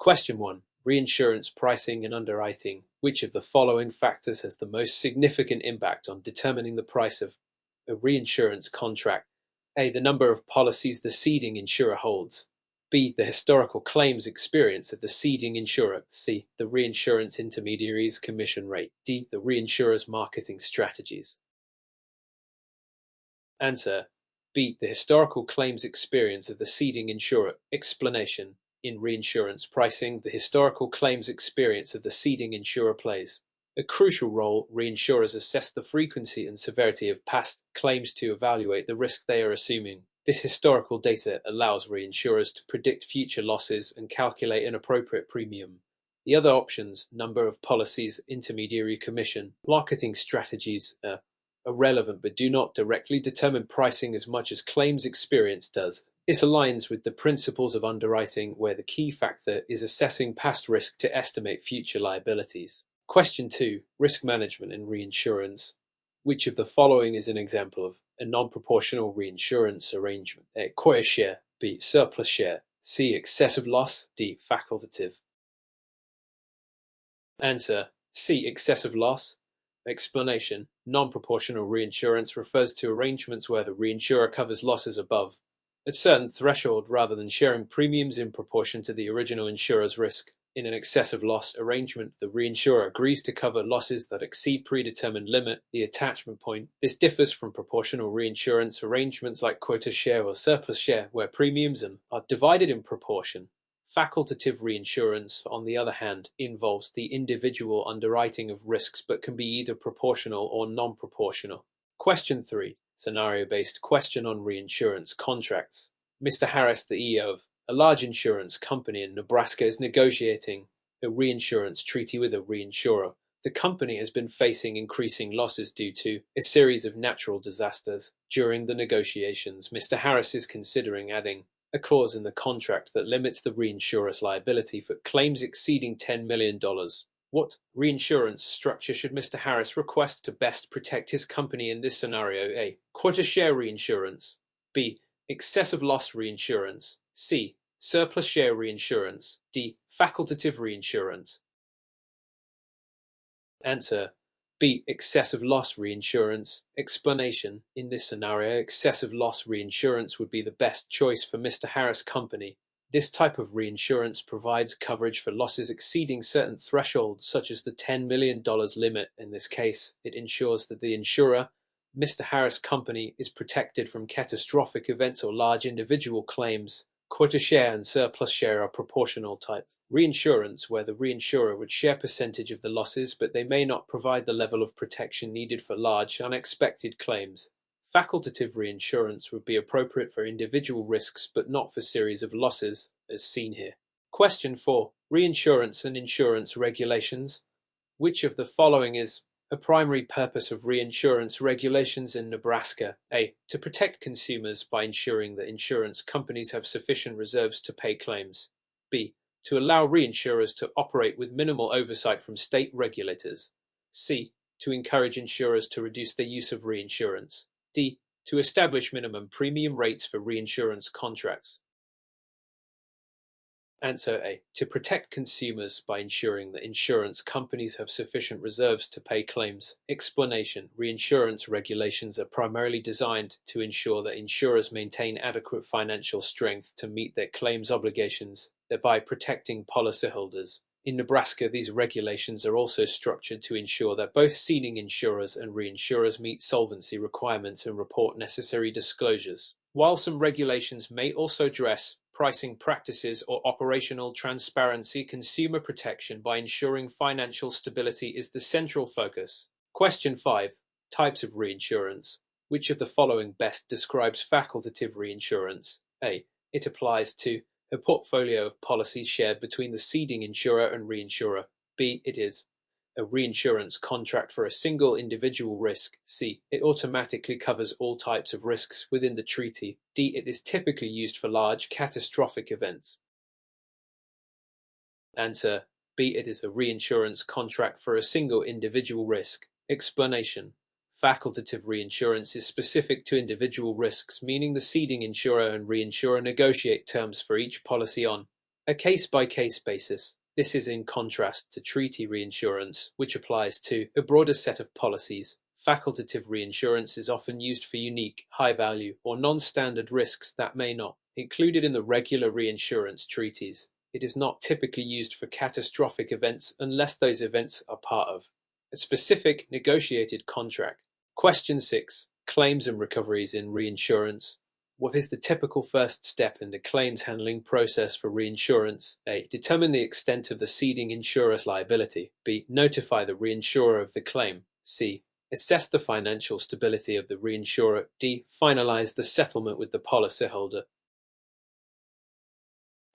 Question 1. Reinsurance pricing and underwriting. Which of the following factors has the most significant impact on determining the price of a reinsurance contract? A. The number of policies the ceding insurer holds. B. The historical claims experience of the ceding insurer. C. The reinsurance intermediary's commission rate. D. The reinsurer's marketing strategies. Answer: B. The historical claims experience of the ceding insurer. Explanation: in reinsurance pricing, the historical claims experience of the ceding insurer plays a crucial role. Reinsurers assess the frequency and severity of past claims to evaluate the risk they are assuming. This historical data allows reinsurers to predict future losses and calculate an appropriate premium. The other options, number of policies, intermediary commission, marketing strategies, are relevant but do not directly determine pricing as much as claims experience does. This aligns with the principles of underwriting, where the key factor is assessing past risk to estimate future liabilities. Question 2. Risk management in reinsurance. Which of the following is an example of a non-proportional reinsurance arrangement? A. Quota share. B. Surplus share. C. Excessive loss. D. Facultative. Answer: C. Excessive loss. Explanation: non-proportional reinsurance refers to arrangements where the reinsurer covers losses above a certain threshold rather than sharing premiums in proportion to the original insurer's risk. In an excessive loss arrangement, the reinsurer agrees to cover losses that exceed predetermined limit, the attachment point. This differs from proportional reinsurance arrangements like quota share or surplus share, where premiums are divided in proportion. Facultative reinsurance, on the other hand, involves the individual underwriting of risks but can be either proportional or non-proportional. Question 3. Scenario-based question on reinsurance contracts. Mr. Harris, the CEO of a large insurance company in Nebraska, is negotiating a reinsurance treaty with a reinsurer. The company has been facing increasing losses due to a series of natural disasters. During the negotiations, Mr. Harris is considering adding a clause in the contract that limits the reinsurer's liability for claims exceeding $10 million. What reinsurance structure should Mr. Harris request to best protect his company in this scenario? A. Quota share reinsurance. B. Excessive loss reinsurance. C. Surplus share reinsurance. D. Facultative reinsurance. Answer: B. Excessive loss reinsurance. Explanation: in this scenario, excessive loss reinsurance would be the best choice for Mr. Harris' company. This type of reinsurance provides coverage for losses exceeding certain thresholds, such as the $10 million limit. In this case, it ensures that the insurer, Mr. Harris' company, is protected from catastrophic events or large individual claims. Quota share and surplus share are proportional types. Reinsurance, where the reinsurer would share percentage of the losses, but they may not provide the level of protection needed for large, unexpected claims. Facultative reinsurance would be appropriate for individual risks, but not for series of losses, as seen here. Question 4. Reinsurance and insurance regulations. Which of the following is a primary purpose of reinsurance regulations in Nebraska? A. To protect consumers by ensuring that insurance companies have sufficient reserves to pay claims. B. To allow reinsurers to operate with minimal oversight from state regulators. C. To encourage insurers to reduce their use of reinsurance. D. To establish minimum premium rates for reinsurance contracts. Answer: A. To protect consumers by ensuring that insurance companies have sufficient reserves to pay claims. Explanation: reinsurance regulations are primarily designed to ensure that insurers maintain adequate financial strength to meet their claims obligations, thereby protecting policyholders. In Nebraska, these regulations are also structured to ensure that both ceding insurers and reinsurers meet solvency requirements and report necessary disclosures. While some regulations may also address pricing practices or operational transparency, consumer protection by ensuring financial stability is the central focus. Question 5. Types of reinsurance. Which of the following best describes facultative reinsurance? A. It applies to a portfolio of policies shared between the ceding insurer and reinsurer. B. It is a reinsurance contract for a single individual risk. C. It automatically covers all types of risks within the treaty. D. It is typically used for large catastrophic events. Answer: B. It is a reinsurance contract for a single individual risk. Explanation: facultative reinsurance is specific to individual risks, meaning the ceding insurer and reinsurer negotiate terms for each policy on A case-by-case basis. This is in contrast to treaty reinsurance, which applies to a broader set of policies. Facultative reinsurance is often used for unique, high-value, or non-standard risks that may not be included in the regular reinsurance treaties. It is not typically used for catastrophic events unless those events are part of a specific negotiated contract. Question 6. Claims and recoveries in reinsurance. What is the typical first step in the claims handling process for reinsurance? A. Determine the extent of the ceding insurer's liability. B. Notify the reinsurer of the claim. C. Assess the financial stability of the reinsurer. D. Finalize the settlement with the policyholder.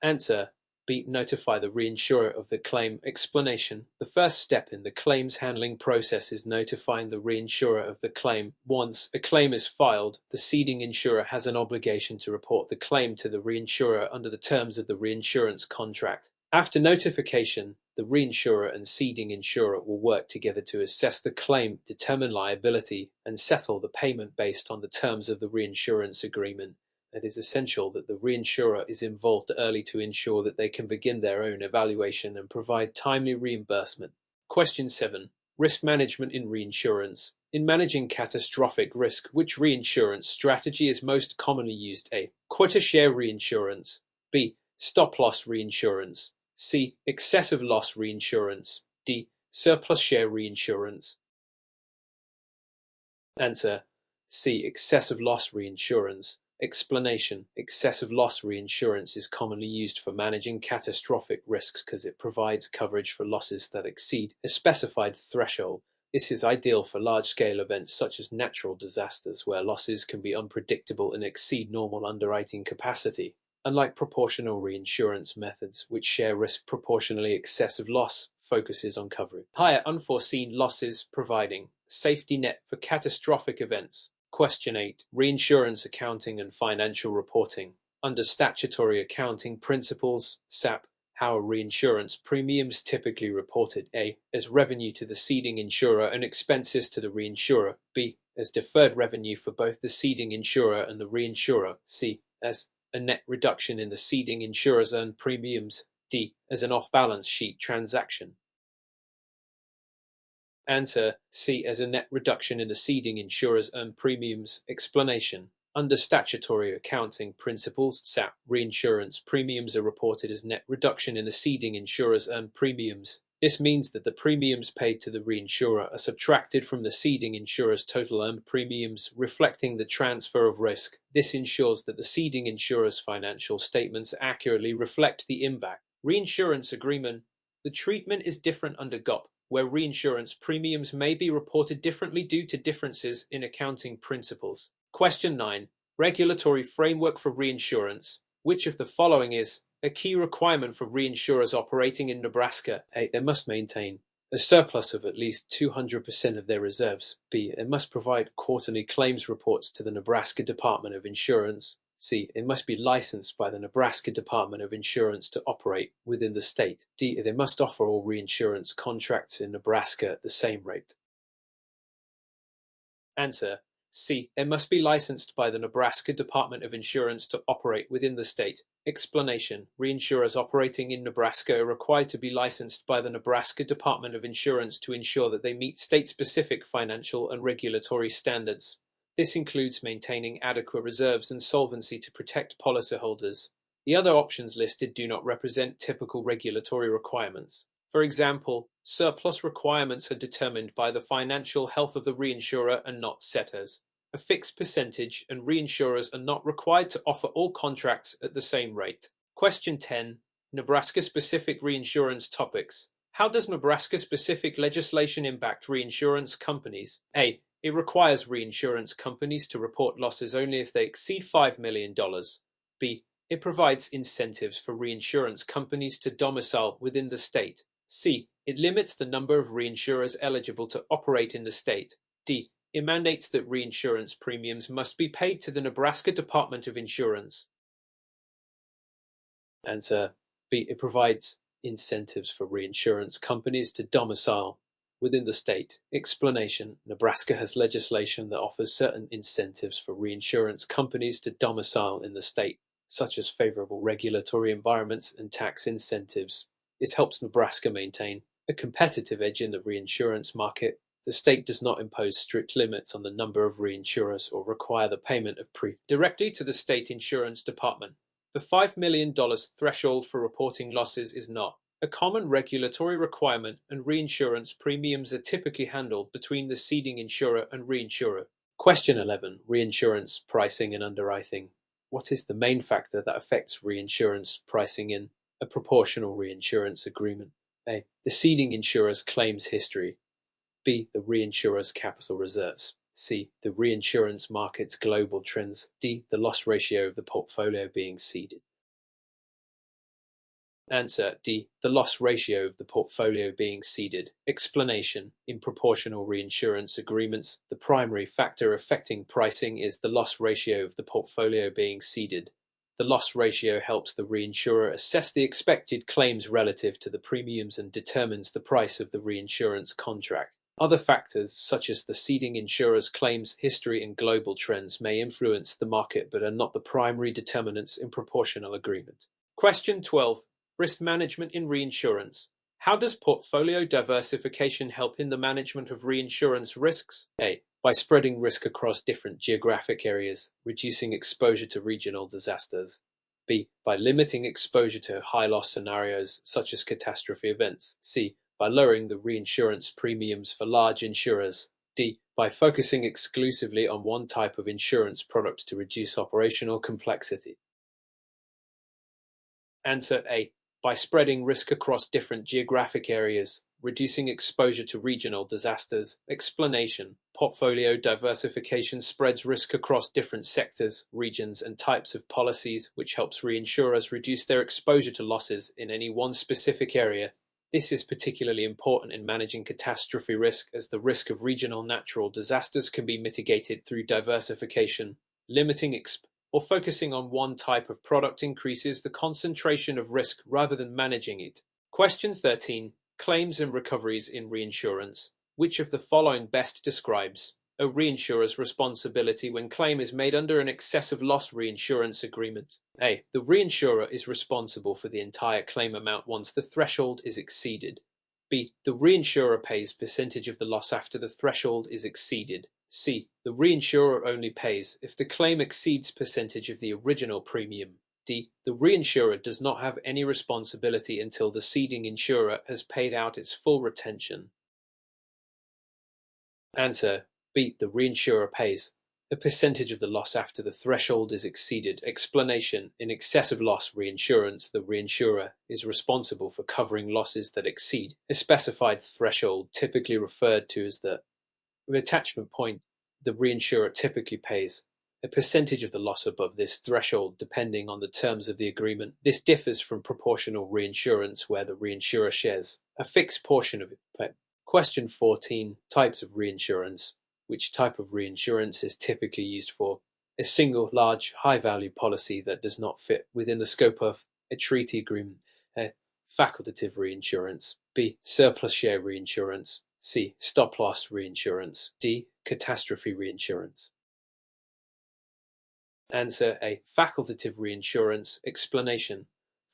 Answer. B. Notify the reinsurer of the claim. Explanation. The first step in the claims handling process is notifying the reinsurer of the claim. Once a claim is filed, the ceding insurer has an obligation to report the claim to the reinsurer under the terms of the reinsurance contract. After notification, the reinsurer and ceding insurer will work together to assess the claim, determine liability, and settle the payment based on the terms of the reinsurance agreement. It is essential that the reinsurer is involved early to ensure that they can begin their own evaluation and provide timely reimbursement. Question 7. Risk management in reinsurance. In managing catastrophic risk, which reinsurance strategy is most commonly used? A. Quota share reinsurance. B. Stop loss reinsurance. C. Excessive loss reinsurance. D. Surplus share reinsurance. Answer. C. Excessive loss reinsurance. Explanation. Excessive loss reinsurance is commonly used for managing catastrophic risks because it provides coverage for losses that exceed a specified threshold. This is ideal for large-scale events such as natural disasters where losses can be unpredictable and exceed normal underwriting capacity. Unlike proportional reinsurance methods, which share risk proportionally, excessive loss focuses on covering higher unforeseen losses, providing a safety net for catastrophic events. Question 8. Reinsurance accounting and financial reporting. Under statutory accounting principles, SAP, how are reinsurance premiums typically reported? A. As revenue to the ceding insurer and expenses to the reinsurer. B. As deferred revenue for both the ceding insurer and the reinsurer. C. As a net reduction in the ceding insurer's earned premiums. D. As an off-balance sheet transaction. Answer. C. As a net reduction in the ceding insurer's earned premiums. Explanation. Under statutory accounting principles, SAP, reinsurance premiums are reported as net reduction in the ceding insurer's earned premiums. This means that the premiums paid to the reinsurer are subtracted from the ceding insurer's total earned premiums, reflecting the transfer of risk. This ensures that the ceding insurer's financial statements accurately reflect the impact. Reinsurance agreement. The treatment is different under GOP, where reinsurance premiums may be reported differently due to differences in accounting principles. Question 9. Regulatory framework for reinsurance. Which of the following is a key requirement for reinsurers operating in Nebraska? A. They must maintain a surplus of at least 200% of their reserves. B. They must provide quarterly claims reports to the Nebraska Department of Insurance. C. They must be licensed by the Nebraska Department of Insurance to operate within the state. D. They must offer all reinsurance contracts in Nebraska at the same rate. Answer. C. They must be licensed by the Nebraska Department of Insurance to operate within the state. Explanation. Reinsurers operating in Nebraska are required to be licensed by the Nebraska Department of Insurance to ensure that they meet state-specific financial and regulatory standards. This includes maintaining adequate reserves and solvency to protect policyholders. The other options listed do not represent typical regulatory requirements. For example, surplus requirements are determined by the financial health of the reinsurer and not set as a fixed percentage, and reinsurers are not required to offer all contracts at the same rate. Question 10. Nebraska-specific reinsurance topics. How does Nebraska-specific legislation impact reinsurance companies? A. It requires reinsurance companies to report losses only if they exceed $5 million. B. It provides incentives for reinsurance companies to domicile within the state. C. It limits the number of reinsurers eligible to operate in the state. D. It mandates that reinsurance premiums must be paid to the Nebraska Department of Insurance. Answer. B. It provides incentives for reinsurance companies to domicile within the state. Explanation. Nebraska has legislation that offers certain incentives for reinsurance companies to domicile in the state. such as favorable regulatory environments and tax incentives. This helps Nebraska maintain a competitive edge in the reinsurance market. The state does not impose strict limits on the number of reinsurers or require the payment of directly to the state insurance department. The $5 million threshold for reporting losses is not a common regulatory requirement, and reinsurance premiums are typically handled between the ceding insurer and reinsurer. Question 11. Reinsurance pricing and underwriting. What is the main factor that affects reinsurance pricing in a proportional reinsurance agreement? A. The ceding insurer's claims history. B. The reinsurer's capital reserves. C. The reinsurance market's global trends. D. The loss ratio of the portfolio being ceded. Answer D. The loss ratio of the portfolio being ceded. Explanation: in proportional reinsurance agreements, the primary factor affecting pricing is the loss ratio of the portfolio being ceded. The loss ratio helps the reinsurer assess the expected claims relative to the premiums and determines the price of the reinsurance contract. Other factors, such as the ceding insurer's claims history and global trends, may influence the market but are not the primary determinants in proportional agreement. Question 12. Risk management in reinsurance. How does portfolio diversification help in the management of reinsurance risks? A. By spreading risk across different geographic areas, reducing exposure to regional disasters. B. By limiting exposure to high-loss scenarios such as catastrophe events. C. By lowering the reinsurance premiums for large insurers. D. By focusing exclusively on one type of insurance product to reduce operational complexity. Answer A. By spreading risk across different geographic areas, reducing exposure to regional disasters. Explanation: portfolio diversification spreads risk across different sectors, regions, and types of policies, which helps reinsurers reduce their exposure to losses in any one specific area. This is particularly important in managing catastrophe risk, as the risk of regional natural disasters can be mitigated through diversification. Limiting or focusing on one type of product increases the concentration of risk rather than managing it. Question 13. Claims and recoveries in reinsurance. Which of the following best describes a reinsurer's responsibility when claim is made under an excessive loss reinsurance agreement? A. The reinsurer is responsible for the entire claim amount once the threshold is exceeded. B. The reinsurer pays percentage of the loss after the threshold is exceeded. C. The reinsurer only pays if the claim exceeds percentage of the original premium. D. The reinsurer does not have any responsibility until the ceding insurer has paid out its full retention. Answer B. The reinsurer pays a percentage of the loss after the threshold is exceeded. Explanation: in excessive loss reinsurance, the reinsurer is responsible for covering losses that exceed a specified threshold, typically referred to as the attachment point. The reinsurer typically pays a percentage of the loss above this threshold, depending on the terms of the agreement. This differs from proportional reinsurance, where the reinsurer shares a fixed portion of it. Question 14. Types of reinsurance. Which type of reinsurance is typically used for a single, large, high-value policy that does not fit within the scope of a treaty agreement? A. Facultative reinsurance. B. Surplus share reinsurance. C. Stop-loss reinsurance. D. Catastrophe reinsurance. Answer A. Facultative reinsurance. Explanation: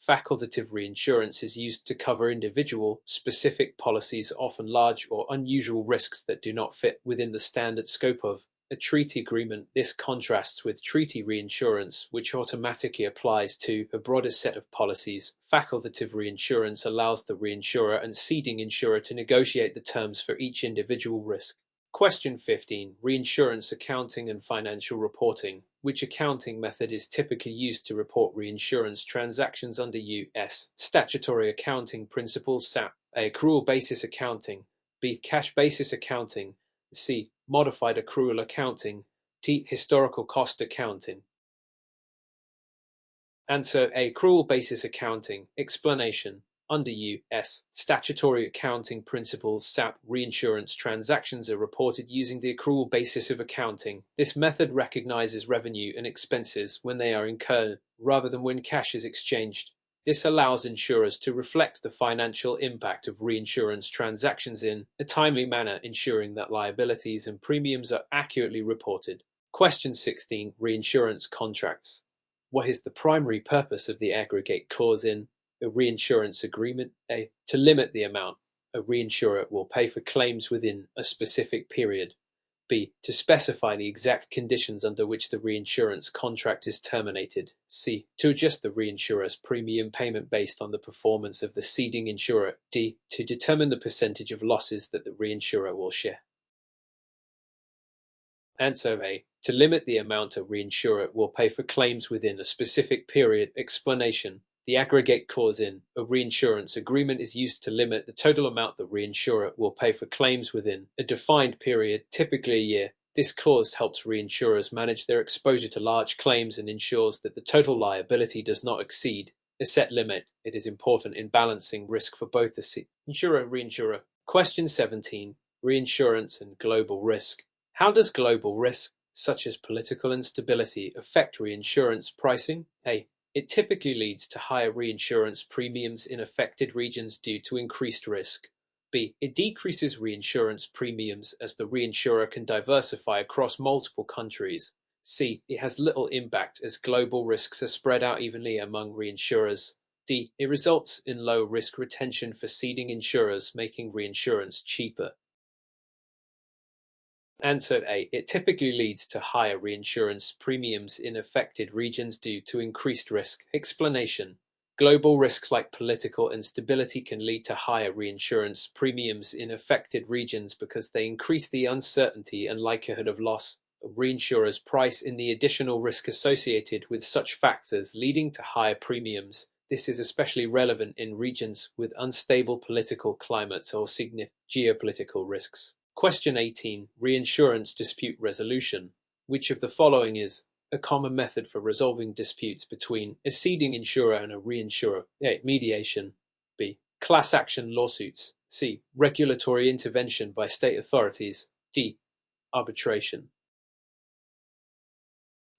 facultative reinsurance is used to cover individual, specific policies, often large or unusual risks that do not fit within the standard scope of a treaty agreement. This contrasts with treaty reinsurance, which automatically applies to a broader set of policies. Facultative reinsurance allows the reinsurer and ceding insurer to negotiate the terms for each individual risk. Question 15. Reinsurance accounting and financial reporting. Which accounting method is typically used to report reinsurance transactions under U.S. statutory accounting principles? SAP. A. Accrual basis accounting. B. Cash basis accounting. C. Modified accrual accounting. D. Historical cost accounting. Answer A. Accrual basis accounting. Explanation: under U.S. statutory accounting principles (SAP), reinsurance transactions are reported using the accrual basis of accounting. This method recognizes revenue and expenses when they are incurred, rather than when cash is exchanged. This allows insurers to reflect the financial impact of reinsurance transactions in a timely manner, ensuring that liabilities and premiums are accurately reported. Question 16. Reinsurance contracts. What is the primary purpose of the aggregate clause in a reinsurance agreement? A. To limit the amount a reinsurer will pay for claims within a specific period. B. To specify the exact conditions under which the reinsurance contract is terminated. C. To adjust the reinsurer's premium payment based on the performance of the ceding insurer. D. To determine the percentage of losses that the reinsurer will share. Answer A. To limit the amount a reinsurer will pay for claims within a specific period. Explanation. The aggregate clause in a reinsurance agreement is used to limit the total amount the reinsurer will pay for claims within a defined period, typically a year. This clause helps reinsurers manage their exposure to large claims and ensures that the total liability does not exceed a set limit. It is important in balancing risk for both the insurer and reinsurer. Question 17. Reinsurance and global risk. How does global risk, such as political instability, affect reinsurance pricing? A. It typically leads to higher reinsurance premiums in affected regions due to increased risk. B. It decreases reinsurance premiums as the reinsurer can diversify across multiple countries. C. It has little impact as global risks are spread out evenly among reinsurers. D. It results in low risk retention for ceding insurers, making reinsurance cheaper. Answer A. It typically leads to higher reinsurance premiums in affected regions due to increased risk. Explanation. Global risks like political instability can lead to higher reinsurance premiums in affected regions because they increase the uncertainty and likelihood of loss. Reinsurers price in the additional risk associated with such factors, leading to higher premiums. This is especially relevant in regions with unstable political climates or significant geopolitical risks. Question 18. Reinsurance dispute resolution. Which of the following is a common method for resolving disputes between a ceding insurer and a reinsurer? A. Mediation. B. Class action lawsuits. C. Regulatory intervention by state authorities. D. Arbitration.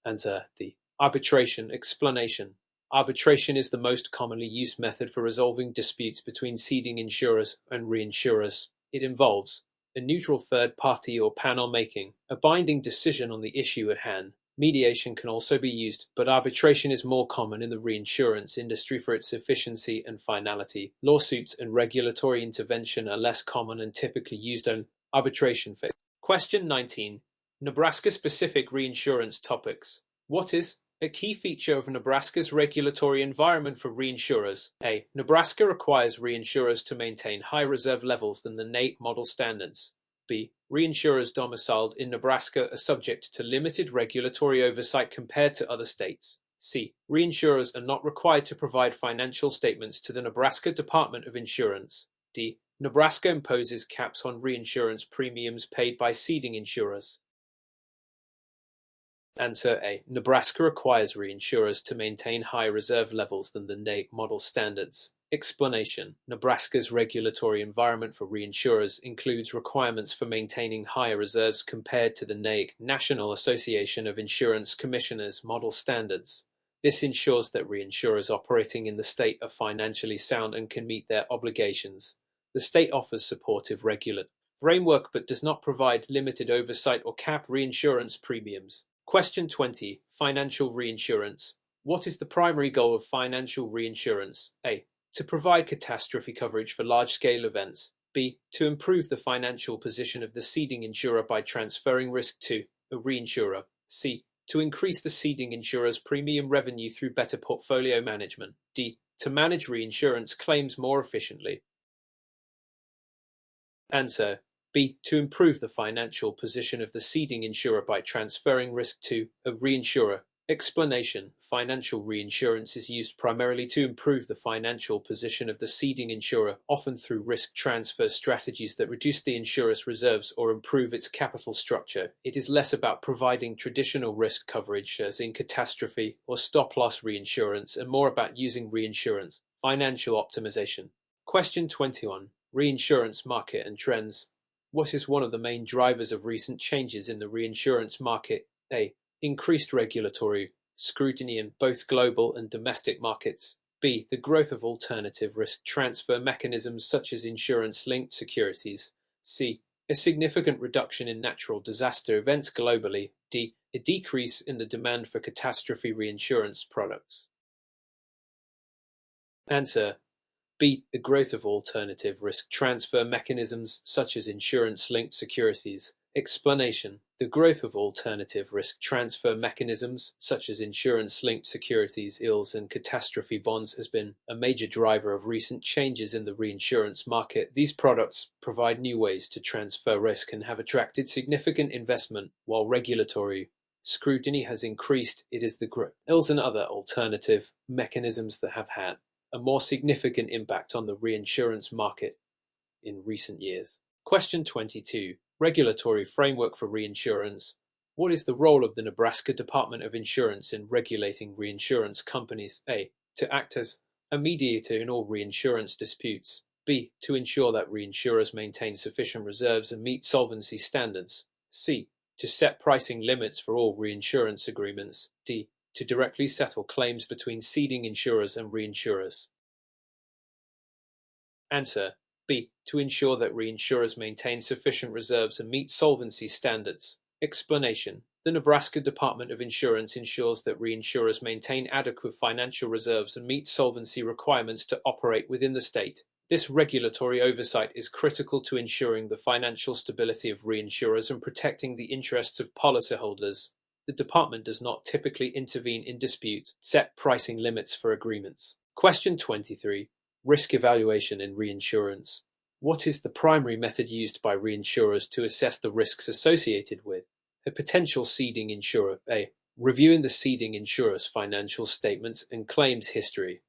Answer D. Arbitration. Explanation. Arbitration is the most commonly used method for resolving disputes between ceding insurers and reinsurers. It involves a neutral third party or panel making a binding decision on the issue at hand. Mediation can also be used, but arbitration is more common in the reinsurance industry for its efficiency and finality. Lawsuits and regulatory intervention are less common and typically used on arbitration phase. Question 19. Nebraska-specific reinsurance topics. What is a key feature of Nebraska's regulatory environment for reinsurers? A. Nebraska requires reinsurers to maintain higher reserve levels than the NAIC model standards. B. Reinsurers domiciled in Nebraska are subject to limited regulatory oversight compared to other states. C. Reinsurers are not required to provide financial statements to the Nebraska Department of Insurance. D. Nebraska imposes caps on reinsurance premiums paid by ceding insurers. Answer A. Nebraska requires reinsurers to maintain higher reserve levels than the NAIC model standards. Explanation. Nebraska's regulatory environment for reinsurers includes requirements for maintaining higher reserves compared to the NAIC, National Association of Insurance Commissioners, model standards. This ensures that reinsurers operating in the state are financially sound and can meet their obligations. The state offers supportive regulatory framework but does not provide limited oversight or cap reinsurance premiums. Question 20. Financial reinsurance. What is the primary goal of financial reinsurance? A. To provide catastrophe coverage for large-scale events. B. To improve the financial position of the ceding insurer by transferring risk to a reinsurer. C. To increase the ceding insurer's premium revenue through better portfolio management. D. To manage reinsurance claims more efficiently. Answer. B. To improve the financial position of the ceding insurer by transferring risk to a reinsurer. Explanation. Financial reinsurance is used primarily to improve the financial position of the ceding insurer, often through risk transfer strategies that reduce the insurer's reserves or improve its capital structure. It is less about providing traditional risk coverage, as in catastrophe or stop-loss reinsurance, and more about using reinsurance. Financial optimization. Question 21. Reinsurance market and trends. What is one of the main drivers of recent changes in the reinsurance market? A. Increased regulatory scrutiny in both global and domestic markets. B. The growth of alternative risk transfer mechanisms such as insurance-linked securities. C. A significant reduction in natural disaster events globally. D. A decrease in the demand for catastrophe reinsurance products. Answer B. The growth of alternative risk transfer mechanisms such as insurance-linked securities. Explanation: the growth of alternative risk transfer mechanisms such as insurance-linked securities, ILS, and catastrophe bonds has been a major driver of recent changes in the reinsurance market. These products provide new ways to transfer risk and have attracted significant investment. While regulatory scrutiny has increased, it is the growth of ILS and other alternative mechanisms that have had a more significant impact on the reinsurance market in recent years. Question 22. Regulatory framework for reinsurance. What is the role of the Nebraska Department of Insurance in regulating reinsurance companies? A. To act as a mediator in all reinsurance disputes. B. To ensure that reinsurers maintain sufficient reserves and meet solvency standards. C. To set pricing limits for all reinsurance agreements. D. To directly settle claims between ceding insurers and reinsurers. Answer B. To ensure that reinsurers maintain sufficient reserves and meet solvency standards. Explanation: the Nebraska Department of Insurance ensures that reinsurers maintain adequate financial reserves and meet solvency requirements to operate within the state. This regulatory oversight is critical to ensuring the financial stability of reinsurers and protecting the interests of policyholders. The department does not typically intervene in disputes, set pricing limits for agreements. Question 23. Risk evaluation in reinsurance. What is the primary method used by reinsurers to assess the risks associated with a potential ceding insurer? A. Reviewing the ceding insurer's financial statements and claims history.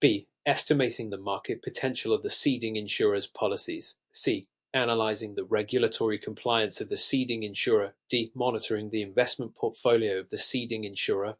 B. Estimating the market potential of the ceding insurer's policies. C. Analyzing the regulatory compliance of the ceding insurer. D. Monitoring the investment portfolio of the ceding insurer.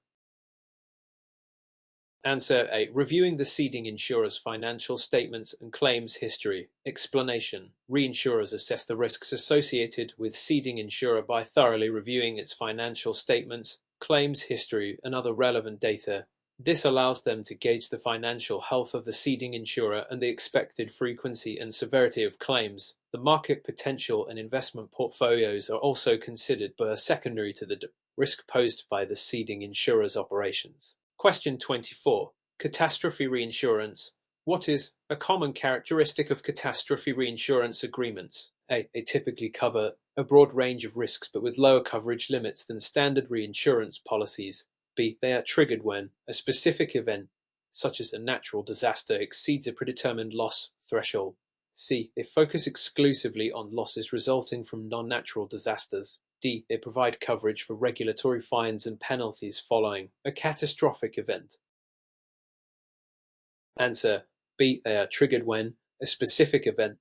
Answer A. Reviewing the ceding insurer's financial statements and claims history. Explanation: reinsurers assess the risks associated with ceding insurer by thoroughly reviewing its financial statements, claims history, and other relevant data. This allows them to gauge the financial health of the ceding insurer and the expected frequency and severity of claims. The market potential and investment portfolios are also considered but are secondary to the risk posed by the ceding insurer's operations. Question 24. Catastrophe reinsurance. What is a common characteristic of catastrophe reinsurance agreements? A. They typically cover a broad range of risks but with lower coverage limits than standard reinsurance policies. B. They are triggered when a specific event, such as a natural disaster, exceeds a predetermined loss threshold. C. They focus exclusively on losses resulting from non-natural disasters. D. They provide coverage for regulatory fines and penalties following a catastrophic event. Answer B. They are triggered when a specific event,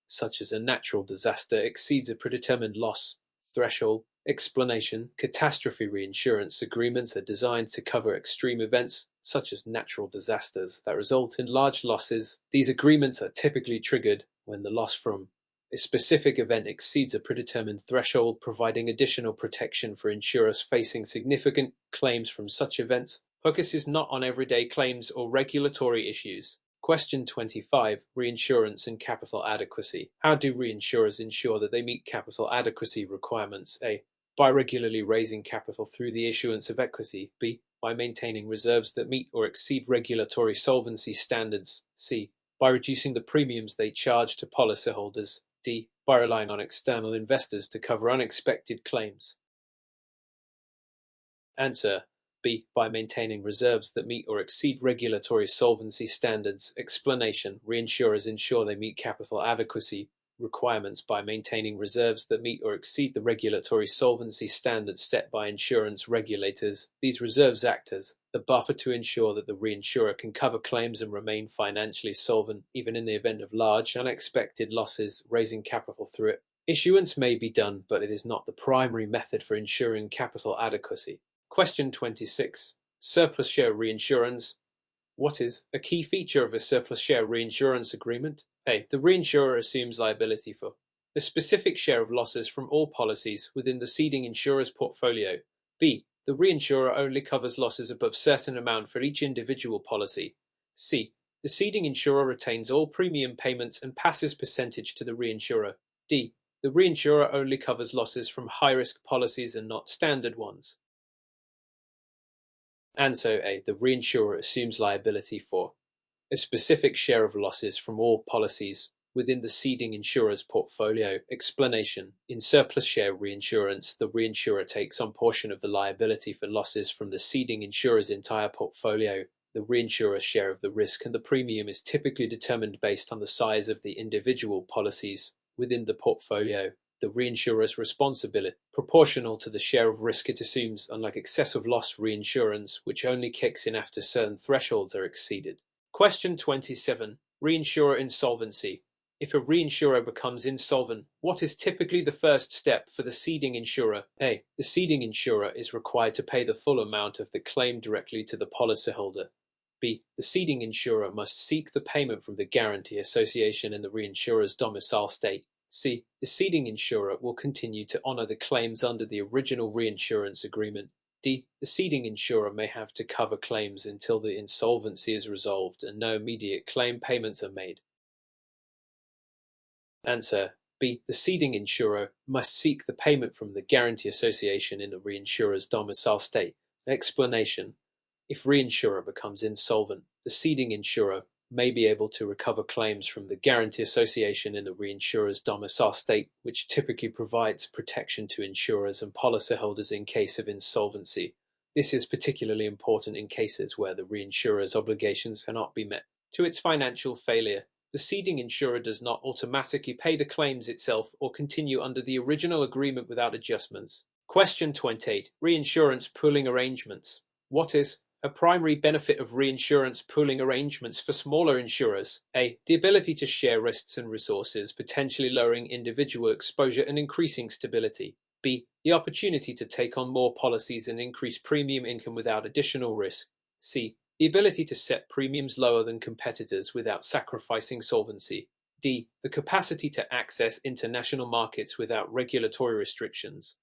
such as a natural disaster, exceeds a predetermined loss threshold. Explanation: catastrophe reinsurance agreements are designed to cover extreme events, such as natural disasters, that result in large losses. These agreements are typically triggered when the loss from a specific event exceeds a predetermined threshold, providing additional protection for insurers facing significant claims from such events. Focus is not on everyday claims or regulatory issues. Question 25. Reinsurance and capital adequacy. How do reinsurers ensure that they meet capital adequacy requirements? A. By regularly raising capital through the issuance of equity. B. By maintaining reserves that meet or exceed regulatory solvency standards. C. By reducing the premiums they charge to policyholders. D. By relying on external investors to cover unexpected claims. Answer B. By maintaining reserves that meet or exceed regulatory solvency standards. Explanation: reinsurers ensure they meet capital adequacy requirements by maintaining reserves that meet or exceed the regulatory solvency standards set by insurance regulators. These reserves act as the buffer to ensure that the reinsurer can cover claims and remain financially solvent, even in the event of large, unexpected losses. Raising capital through issuance may be done, but it is not the primary method for ensuring capital adequacy. Question 26. Surplus share reinsurance. What is a key feature of a surplus share reinsurance agreement? A. The reinsurer assumes liability for a specific share of losses from all policies within the ceding insurer's portfolio. B. The reinsurer only covers losses above a certain amount for each individual policy. C. The ceding insurer retains all premium payments and passes percentage to the reinsurer. D. The reinsurer only covers losses from high-risk policies and not standard ones. Answer A. The reinsurer assumes liability for a specific share of losses from all policies within the ceding insurer's portfolio. Explanation. In surplus share reinsurance, the reinsurer takes on portion of the liability for losses from the ceding insurer's entire portfolio. The reinsurer's share of the risk and the premium is typically determined based on the size of the individual policies within the portfolio. The reinsurer's responsibility proportional to the share of risk it assumes, unlike excessive loss reinsurance, which only kicks in after certain thresholds are exceeded. Question 27. Reinsurer insolvency. If a reinsurer becomes insolvent, what is typically the first step for the ceding insurer? A. The ceding insurer is required to pay the full amount of the claim directly to the policyholder. B. The ceding insurer must seek the payment from the guarantee association in the reinsurer's domicile state. C. The ceding insurer will continue to honor the claims under the original reinsurance agreement. D. The ceding insurer may have to cover claims until the insolvency is resolved and no immediate claim payments are made. Answer B. The ceding insurer must seek the payment from the guarantee association in the reinsurer's domicile state. Explanation. If reinsurer becomes insolvent, the ceding insurer may be able to recover claims from the guarantee association in the reinsurer's domicile state, which typically provides protection to insurers and policyholders in case of insolvency. This is particularly important in cases where the reinsurer's obligations cannot be met. To its financial failure, the ceding insurer does not automatically pay the claims itself or continue under the original agreement without adjustments. Question 28. Reinsurance pooling arrangements. What is a primary benefit of reinsurance pooling arrangements for smaller insurers? A. The ability to share risks and resources, potentially lowering individual exposure and increasing stability. B. The opportunity to take on more policies and increase premium income without additional risk. C. The ability to set premiums lower than competitors without sacrificing solvency. D. The capacity to access international markets without regulatory restrictions.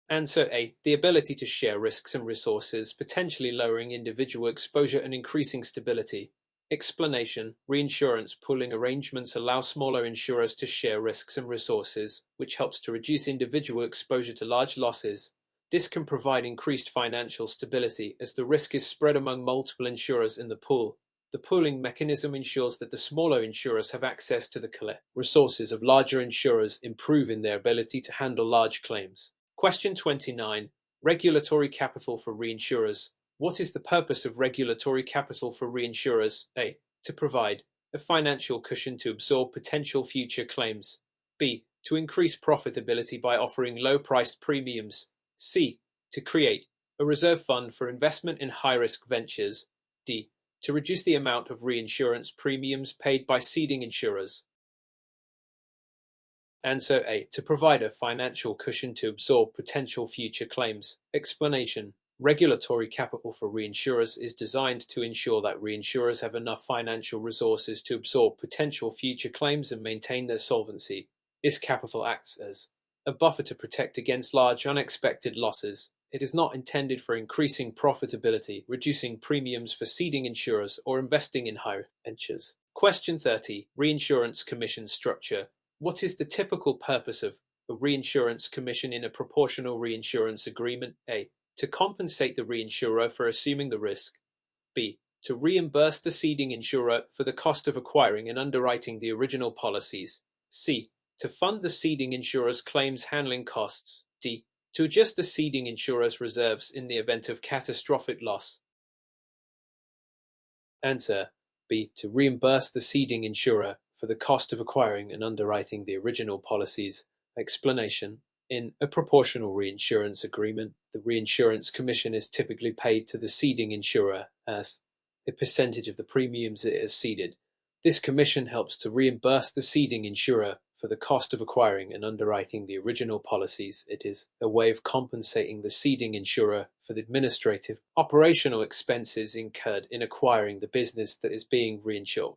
Answer A. The ability to share risks and resources, potentially lowering individual exposure and increasing stability. Explanation. Reinsurance pooling arrangements allow smaller insurers to share risks and resources, which helps to reduce individual exposure to large losses. This can provide increased financial stability as the risk is spread among multiple insurers in the pool. The pooling mechanism ensures that the smaller insurers have access to the resources of larger insurers, improving their ability to handle large claims. Question 29. Regulatory capital for reinsurers. What is the purpose of regulatory capital for reinsurers? A. To provide a financial cushion to absorb potential future claims. B. To increase profitability by offering low-priced premiums. C. To create a reserve fund for investment in high-risk ventures. D. To reduce the amount of reinsurance premiums paid by ceding insurers. Answer A. To provide a financial cushion to absorb potential future claims. Explanation. Regulatory capital for reinsurers is designed to ensure that reinsurers have enough financial resources to absorb potential future claims and maintain their solvency. This capital acts as a buffer to protect against large unexpected losses. It is not intended for increasing profitability, reducing premiums for ceding insurers, or investing in higher ventures. Question 30. Reinsurance commission structure. What is the typical purpose of a reinsurance commission in a proportional reinsurance agreement? A. To compensate the reinsurer for assuming the risk. B. To reimburse the ceding insurer for the cost of acquiring and underwriting the original policies. C. To fund the ceding insurer's claims handling costs. D. To adjust the ceding insurer's reserves in the event of catastrophic loss. Answer B. To reimburse the ceding insurer for the cost of acquiring and underwriting the original policies. Explanation. In a proportional reinsurance agreement, the reinsurance commission is typically paid to the ceding insurer as a percentage of the premiums it has ceded. This commission helps to reimburse the ceding insurer for the cost of acquiring and underwriting the original policies. It is a way of compensating the ceding insurer for the administrative, operational expenses incurred in acquiring the business that is being reinsured.